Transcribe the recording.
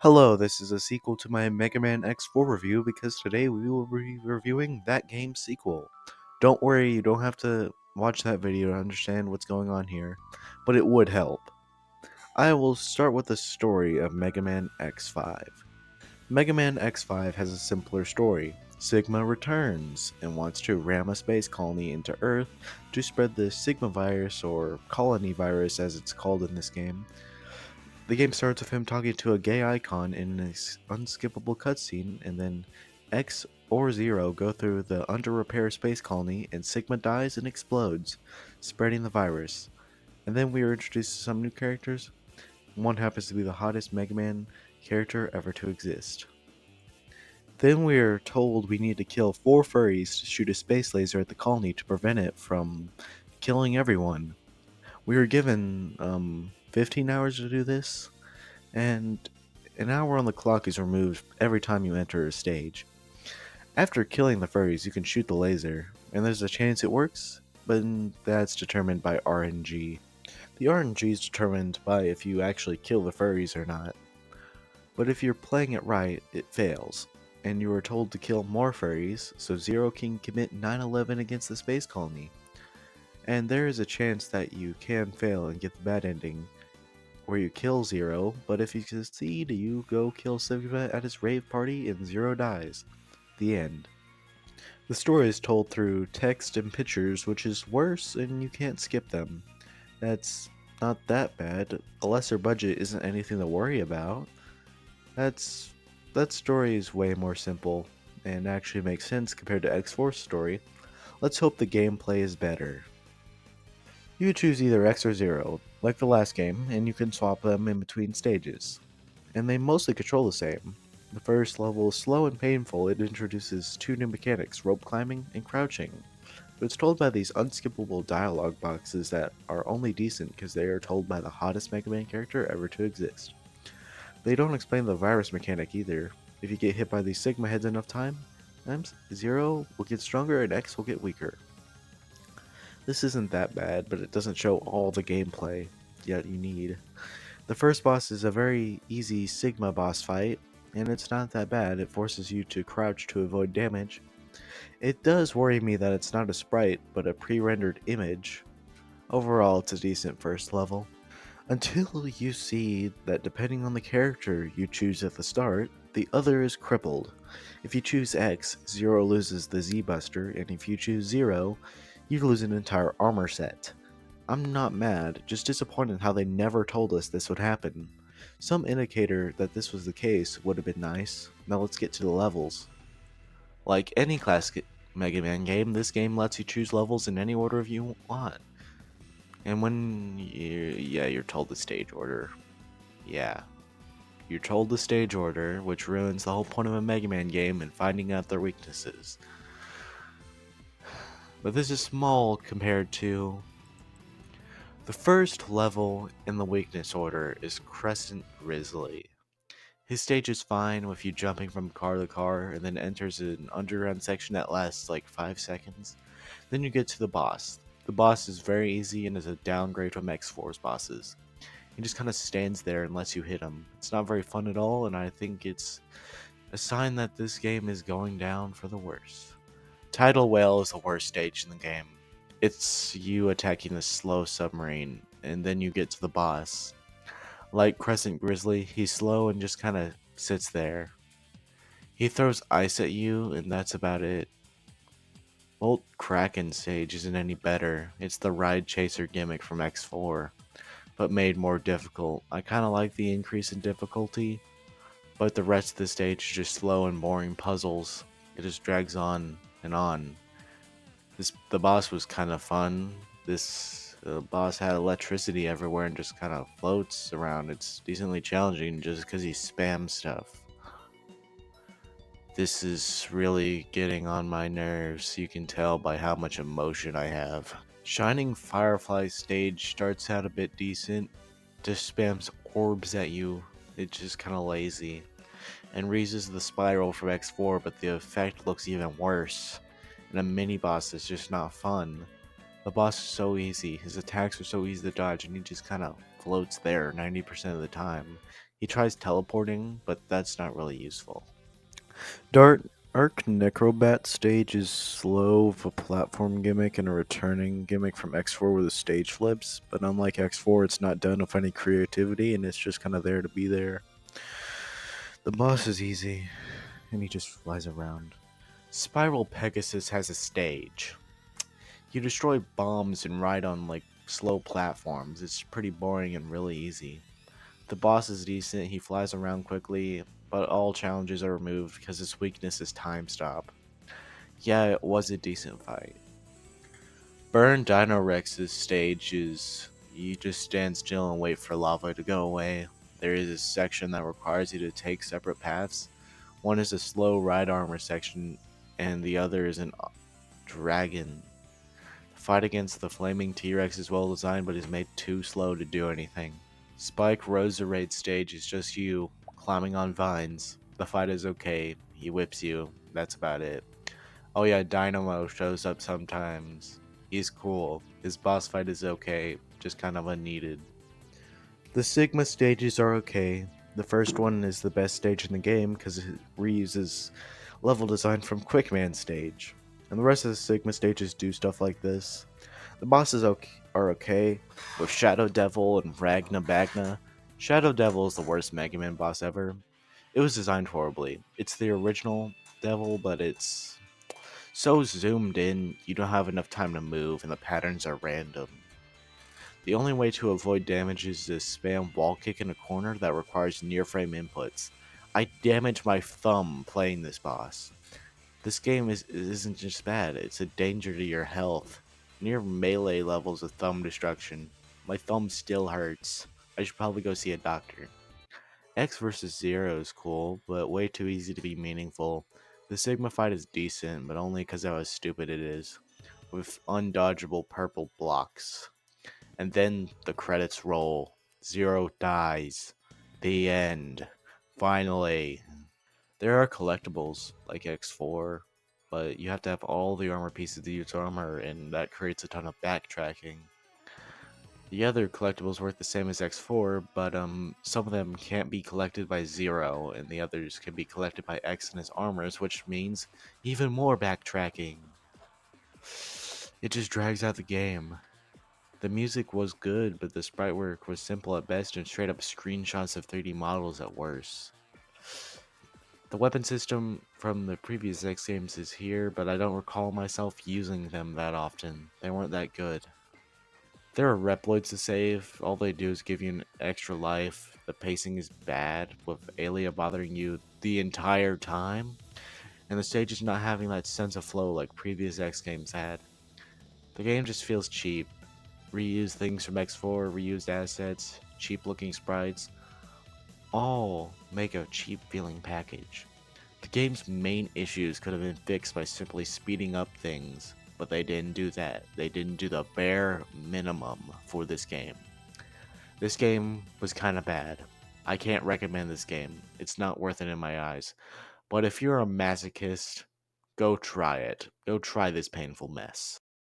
Hello, this is a sequel to my Megaman X4 review because today we will be reviewing that game's sequel. Don't worry, you don't have to watch that video to understand what's going on here, but it would help. I will start with the story of Mega Man X5. Mega Man X5 has a simpler story. Sigma returns and wants to ram a space colony into Earth to spread the Sigma virus, or colony virus as it's called in this game. The game starts with him talking to a gay icon in an unskippable cutscene, and then X or Zero go through the under repair space colony, and Sigma dies and explodes, spreading the virus. And then we are introduced to some new characters. One happens to be the hottest Mega Man character ever to exist. Then we are told we need to kill 4 furries to shoot a space laser at the colony to prevent it from killing everyone. We were given 15 hours to do this, and an hour on the clock is removed every time you enter a stage. After killing the furries, you can shoot the laser, and there's a chance it works, but that's determined by RNG. The RNG is determined by if you actually kill the furries or not. But if you're playing it right, it fails, and you are told to kill more furries so Zero can commit 9/11 against the space colony. And there is a chance that you can fail and get the bad ending, where you kill Zero, but if you succeed, you go kill Sigma at his rave party and Zero dies. The end. The story is told through text and pictures, which is worse and you can't skip them. That's not that bad. A lesser budget isn't anything to worry about. That story is way more simple and actually makes sense compared to X4's story. Let's hope the gameplay is better. You choose either X or Zero, like the last game, and you can swap them in between stages. And they mostly control the same. The first level is slow and painful. It introduces 2 new mechanics, rope climbing and crouching. But it's told by these unskippable dialogue boxes that are only decent because they are told by the hottest Mega Man character ever to exist. They don't explain the virus mechanic either. If you get hit by these Sigma heads enough times, Zero will get stronger and X will get weaker. This isn't that bad, but it doesn't show all the gameplay yet you need. The first boss is a very easy Sigma boss fight, and it's not that bad. It forces you to crouch to avoid damage. It does worry me that it's not a sprite, but a pre-rendered image. Overall, it's a decent first level. Until you see that depending on the character you choose at the start, the other is crippled. If you choose X, Zero loses the Z Buster, and if you choose Zero, you lose an entire armor set. I'm not mad, just disappointed how they never told us this would happen. Some indicator that this was the case would have been nice. Now let's get to the levels. Like any classic Mega Man game, this game lets you choose levels in any order you want. And you're told the stage order. Yeah. You're told the stage order, which ruins the whole point of a Mega Man game and finding out their weaknesses. But this is small compared to the first level in the weakness order is Crescent Grizzly. His stage is fine with you jumping from car to car and then enters an underground section that lasts like 5 seconds. Then you get to the boss. The boss is very easy and is a downgrade from X4's bosses. He just kind of stands there and lets you hit him. It's not very fun at all, and I think it's a sign that this game is going down for the worse. Tidal Whale is the worst stage in the game. It's you attacking the slow submarine, and then you get to the boss. Like Crescent Grizzly, he's slow and just kind of sits there. He throws ice at you, and that's about it. Bolt Kraken stage isn't any better. It's the Ride Chaser gimmick from X4, but made more difficult. I kind of like the increase in difficulty, but the rest of the stage is just slow and boring puzzles. It just drags on and on. The boss was kind of fun. This boss had electricity everywhere and just kind of floats around. It's decently challenging just because he spams stuff. This is really getting on my nerves. You can tell by how much emotion I have. Shining Firefly stage starts out a bit decent. Just spams orbs at you. It's just kind of lazy. And reuses the spiral from X4, but the effect looks even worse. And a mini boss is just not fun. The boss is so easy, his attacks are so easy to dodge, and he just kind of floats there 90% of the time. He tries teleporting, but that's not really useful. Dark Arc Necrobat stage is slow of a platform gimmick and a returning gimmick from X4 with the stage flips, but unlike X4, it's not done with any creativity and it's just kind of there to be there. The boss is easy, and he just flies around. Spiral Pegasus has a stage. You destroy bombs and ride on like slow platforms. It's pretty boring and really easy. The boss is decent, he flies around quickly, but all challenges are removed because his weakness is time stop. Yeah, it was a decent fight. Burn Dino Rex's stage is you just stand still and wait for lava to go away. There is a section that requires you to take separate paths. One is a slow ride armor section, and the other is an dragon. The fight against the flaming T-Rex is well designed, but is made too slow to do anything. Spike Roserade stage is just you climbing on vines. The fight is okay. He whips you. That's about it. Oh yeah, Dynamo shows up sometimes. He's cool. His boss fight is okay, just kind of unneeded. The Sigma stages are okay. The first one is the best stage in the game because it reuses level design from Quickman stage. And the rest of the Sigma stages do stuff like this. The bosses are okay, with Shadow Devil and Ragna Bagna. Shadow Devil is the worst Mega Man boss ever. It was designed horribly. It's the original Devil, but it's so zoomed in, you don't have enough time to move, and the patterns are random. The only way to avoid damage is to spam wall kick in a corner that requires near frame inputs. I damaged my thumb playing this boss. This game isn't just bad, it's a danger to your health. Near melee levels of thumb destruction. My thumb still hurts. I should probably go see a doctor. X versus Zero is cool, but way too easy to be meaningful. The Sigma fight is decent, but only because of how stupid it is, with undodgeable purple blocks. And then the credits roll. Zero dies. The end. Finally. There are collectibles, like X4, but you have to have all the armor pieces to use armor, and that creates a ton of backtracking. The other collectibles work the same as X4, but some of them can't be collected by Zero, and the others can be collected by X and his armors, which means even more backtracking. It just drags out the game. The music was good, but the sprite work was simple at best and straight up screenshots of 3D models at worst. The weapon system from the previous X games is here, but I don't recall myself using them that often. They weren't that good. There are Reploids to save. All they do is give you an extra life. The pacing is bad, with Alia bothering you the entire time, and the stages not having that sense of flow like previous X games had. The game just feels cheap. Reused things from X4, reused assets, cheap looking sprites, all make a cheap feeling package. The game's main issues could have been fixed by simply speeding up things, but they didn't do that. They didn't do the bare minimum for this game. This game was kinda bad. I can't recommend this game. It's not worth it in my eyes. But if you're a masochist, go try it. Go try this painful mess.